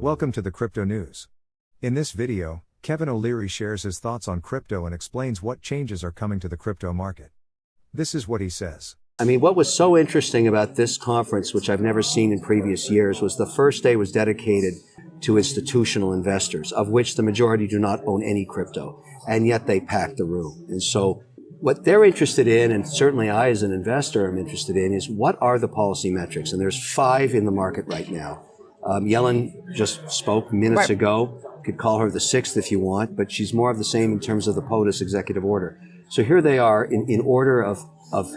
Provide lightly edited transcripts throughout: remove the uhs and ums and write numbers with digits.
Welcome to the Crypto News. In this video, Kevin O'Leary shares his thoughts on crypto and explains what changes are coming to the crypto market. This is what he says. I mean, what was so interesting about this conference, which I've never seen in previous years, was the first day was dedicated to institutional investors, of which the majority do not own any crypto, and yet they packed the room. And so what they're interested in, and certainly I as an investor am interested in, is what are the policy metrics? And there's 5 in the market right now. Yellen just spoke minutes ago. You could call her the 6th if you want, but she's more of the same in terms of the POTUS executive order. So here they are in order of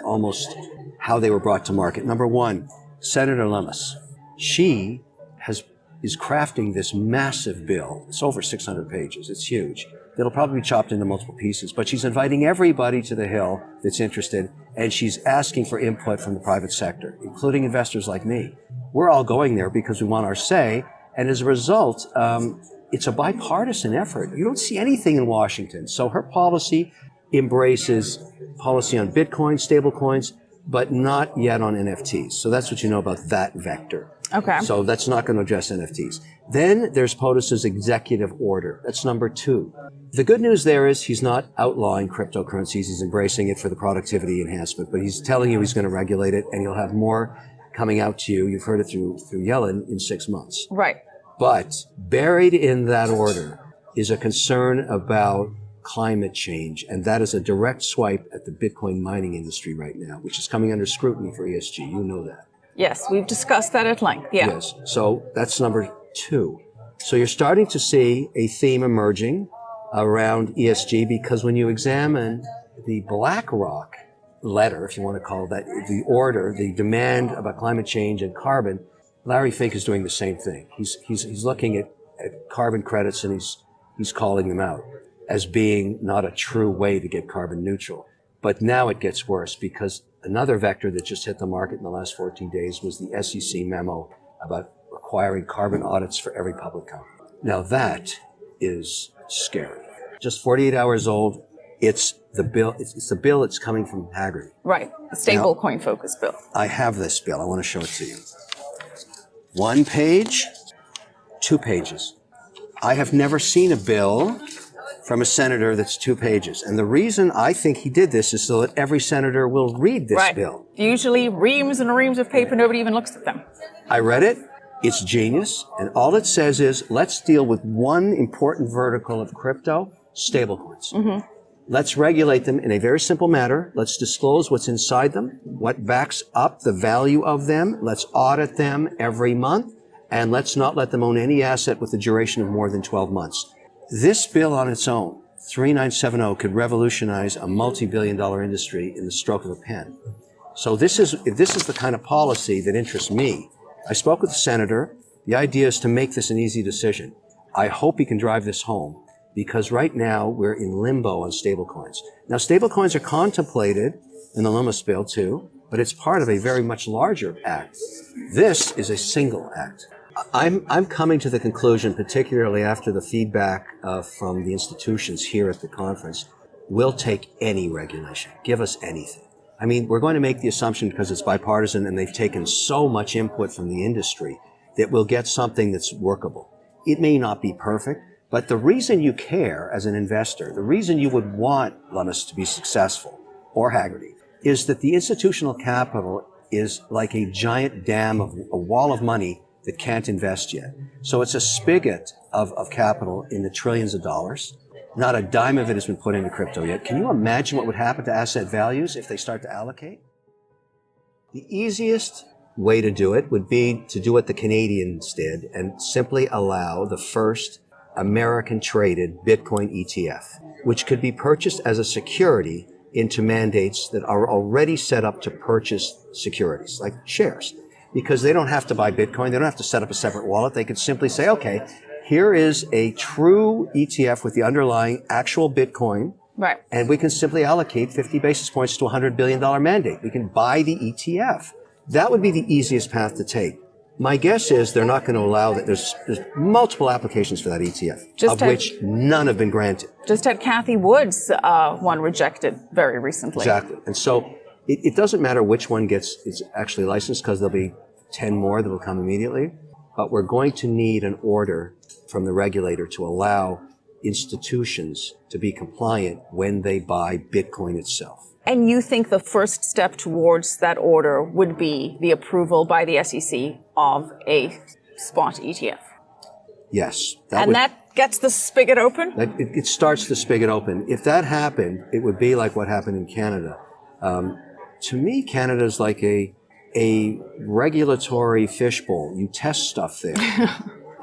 almost how they were brought to market. Number 1, Senator Lummis. She is crafting this massive bill. It's over 600 pages. It's huge. It'll probably be chopped into multiple pieces, but she's inviting everybody to the Hill that's interested, and she's asking for input from the private sector, including investors like me. We're all going there because we want our say, and as a result, it's a bipartisan effort. You don't see anything in Washington. So her policy embraces policy on Bitcoin, stablecoins, but not yet on NFTs. So that's what you know about that vector. Okay. So that's not going to address NFTs. Then there's POTUS's executive order. That's number 2. The good news there is he's not outlawing cryptocurrencies. He's embracing it for the productivity enhancement, but he's telling you he's going to regulate it, and you'll have more coming out to you. You've heard it through Yellen in 6 months. Right. But buried in that order is a concern about climate change, and that is a direct swipe at the Bitcoin mining industry right now, which is coming under scrutiny for ESG. You know that. Yes, we've discussed that at length. Yeah. Yes. So that's number 2. So you're starting to see a theme emerging around ESG, because when you examine the BlackRock letter, if you want to call that, the order, the demand about climate change and carbon, Larry Fink is doing the same thing. He's looking at carbon credits, and he's calling them out as being not a true way to get carbon neutral. But now it gets worse, because another vector that just hit the market in the last 14 days was the SEC memo about requiring carbon audits for every public company. Now that is scary. Just 48 hours old. It's the bill that's coming from Haggerty. Right. A stablecoin focused bill. I have this bill. I want to show it to you. 1 page, 2 pages. I have never seen a bill from a senator that's 2 pages. And the reason I think he did this is so that every senator will read this bill. Usually reams and reams of paper, nobody even looks at them. I read it. It's genius. And all it says is, let's deal with one important vertical of crypto, stablecoins. Mm-hmm. Let's regulate them in a very simple manner. Let's disclose what's inside them, what backs up the value of them. Let's audit them every month. And let's not let them own any asset with a duration of more than 12 months. This bill on its own, 3970, could revolutionize a multi-billion-dollar industry in the stroke of a pen. So this is the kind of policy that interests me. I spoke with the senator. The idea is to make this an easy decision. I hope he can drive this home, because right now we're in limbo on stablecoins. Now, stablecoins are contemplated in the Lummis bill too, but it's part of a very much larger act. This is a single act. I'm coming to the conclusion, particularly after the feedback from the institutions here at the conference, we'll take any regulation. Give us anything. I mean, we're going to make the assumption, because it's bipartisan and they've taken so much input from the industry, that we'll get something that's workable. It may not be perfect, but the reason you care as an investor, the reason you would want Lummis to be successful, or Haggerty, is that the institutional capital is like a giant dam of a wall of money that can't invest yet. So it's a spigot of capital in the trillions of dollars. Not a dime of it has been put into crypto yet. Can you imagine what would happen to asset values if they start to allocate? The easiest way to do it would be to do what the Canadians did and simply allow the first American-traded Bitcoin ETF, which could be purchased as a security into mandates that are already set up to purchase securities, like shares. Because they don't have to buy Bitcoin. They don't have to set up a separate wallet. They could simply say, okay, here is a true ETF with the underlying actual Bitcoin. Right. And we can simply allocate 50 basis points to a $100 billion mandate. We can buy the ETF. That would be the easiest path to take. My guess is they're not going to allow that. There's multiple applications for that ETF, of which none have been granted. Just had Kathy Wood's one rejected very recently. Exactly. And so it doesn't matter which one gets it's actually licensed, because there'll be 10 more that will come immediately. but we're going to need an order from the regulator to allow institutions to be compliant when they buy Bitcoin itself. And you think the first step towards that order would be the approval by the SEC of a spot ETF? Yes. That gets the spigot open? It starts the spigot open. If that happened, it would be like what happened in Canada. To me, Canada is like a regulatory fishbowl. You test stuff there.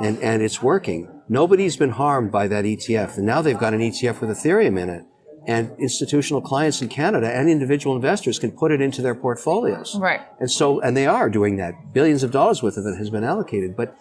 and it's working. Nobody's been harmed by that ETF. And now they've got an ETF with Ethereum in it. And institutional clients in Canada and individual investors can put it into their portfolios. Right. And they are doing that. Billions of dollars worth of it has been allocated. But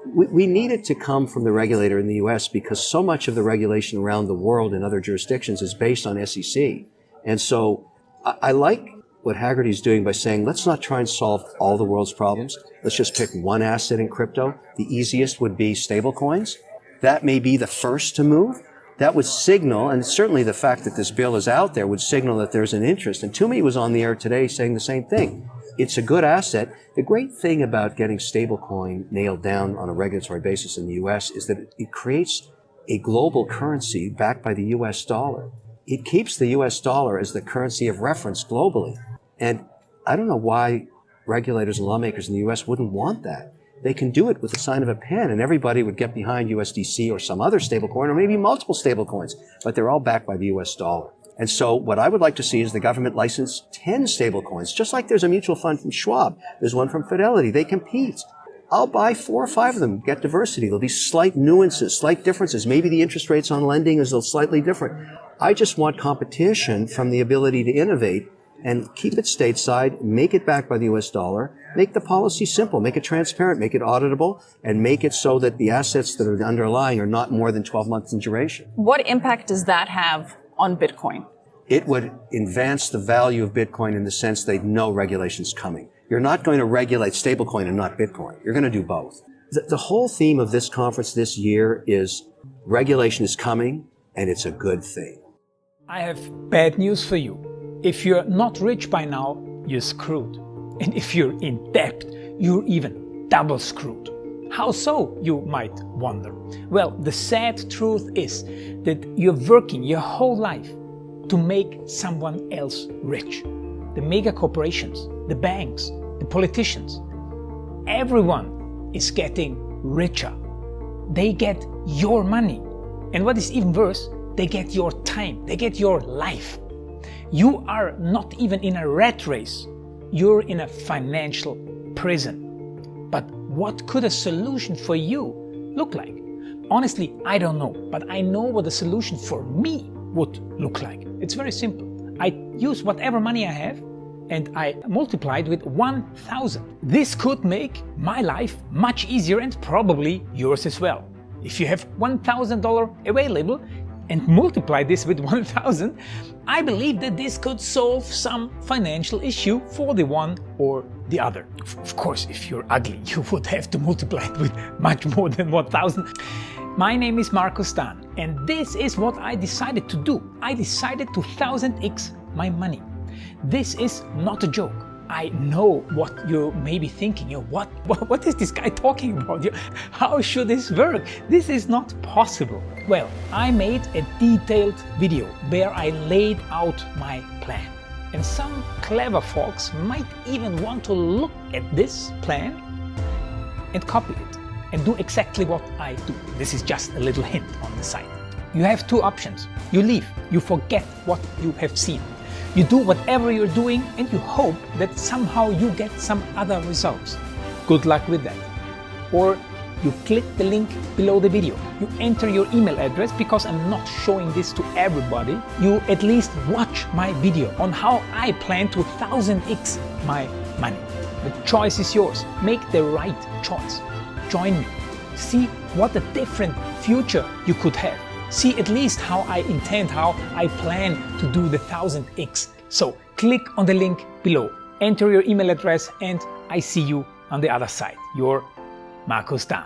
we need it to come from the regulator in the US because so much of the regulation around the world in other jurisdictions is based on SEC. And so I like what Haggerty's doing by saying, let's not try and solve all the world's problems. Let's just pick one asset in crypto. The easiest would be stablecoins. That may be the first to move. That would signal, and certainly the fact that this bill is out there would signal that there's an interest. And Toomey was on the air today saying the same thing. It's a good asset. The great thing about getting stablecoin nailed down on a regulatory basis in the US is that it creates a global currency backed by the US dollar. It keeps the US dollar as the currency of reference globally. And I don't know why regulators and lawmakers in the US wouldn't want that. They can do it with the sign of a pen, and everybody would get behind USDC or some other stablecoin, or maybe multiple stablecoins, but they're all backed by the US dollar. And so what I would like to see is the government license 10 stablecoins, just like there's a mutual fund from Schwab. There's one from Fidelity. They compete. I'll buy 4 or 5 of them, get diversity. There'll be slight nuances, slight differences. Maybe the interest rates on lending is slightly different. I just want competition from the ability to innovate and keep it stateside, make it backed by the US dollar, make the policy simple, make it transparent, make it auditable, and make it so that the assets that are underlying are not more than 12 months in duration. What impact does that have on Bitcoin? It would advance the value of Bitcoin in the sense they know regulation's coming. You're not going to regulate stablecoin and not Bitcoin. You're going to do both. The whole theme of this conference this year is regulation is coming, and it's a good thing. I have bad news for you. If you're not rich by now, you're screwed. And if you're in debt, you're even double screwed. How so, you might wonder? Well, the sad truth is that you're working your whole life to make someone else rich. The mega corporations, the banks, the politicians, everyone is getting richer. They get your money. And what is even worse, they get your time, they get your life. You are not even in a rat race, you're in a financial prison. But what could a solution for you look like? Honestly, I don't know, but I know what a solution for me would look like. It's very simple. I use whatever money I have and I multiply it with 1,000. This could make my life much easier and probably yours as well. If you have $1,000 available, and multiply this with 1,000, I believe that this could solve some financial issue for the one or the other. Of course, if you're ugly, you would have to multiply it with much more than 1,000. My name is Markus Dahn, and this is what I decided to do. I decided to 1000x my money. This is not a joke. I know what you may be thinking. What is this guy talking about? How should this work? This is not possible. Well, I made a detailed video where I laid out my plan. And some clever folks might even want to look at this plan and copy it and do exactly what I do. This is just a little hint on the side. You have 2 options. You leave, you forget what you have seen. You do whatever you're doing and you hope that somehow you get some other results. Good luck with that. Or you click the link below the video. You enter your email address because I'm not showing this to everybody. You at least watch my video on how I plan to 1000x my money. The choice is yours. Make the right choice. Join me. See what a different future you could have. See at least how I intend, how I plan to do the 1000x. So click on the link below, enter your email address, and I see you on the other side. Your Markus Dahn.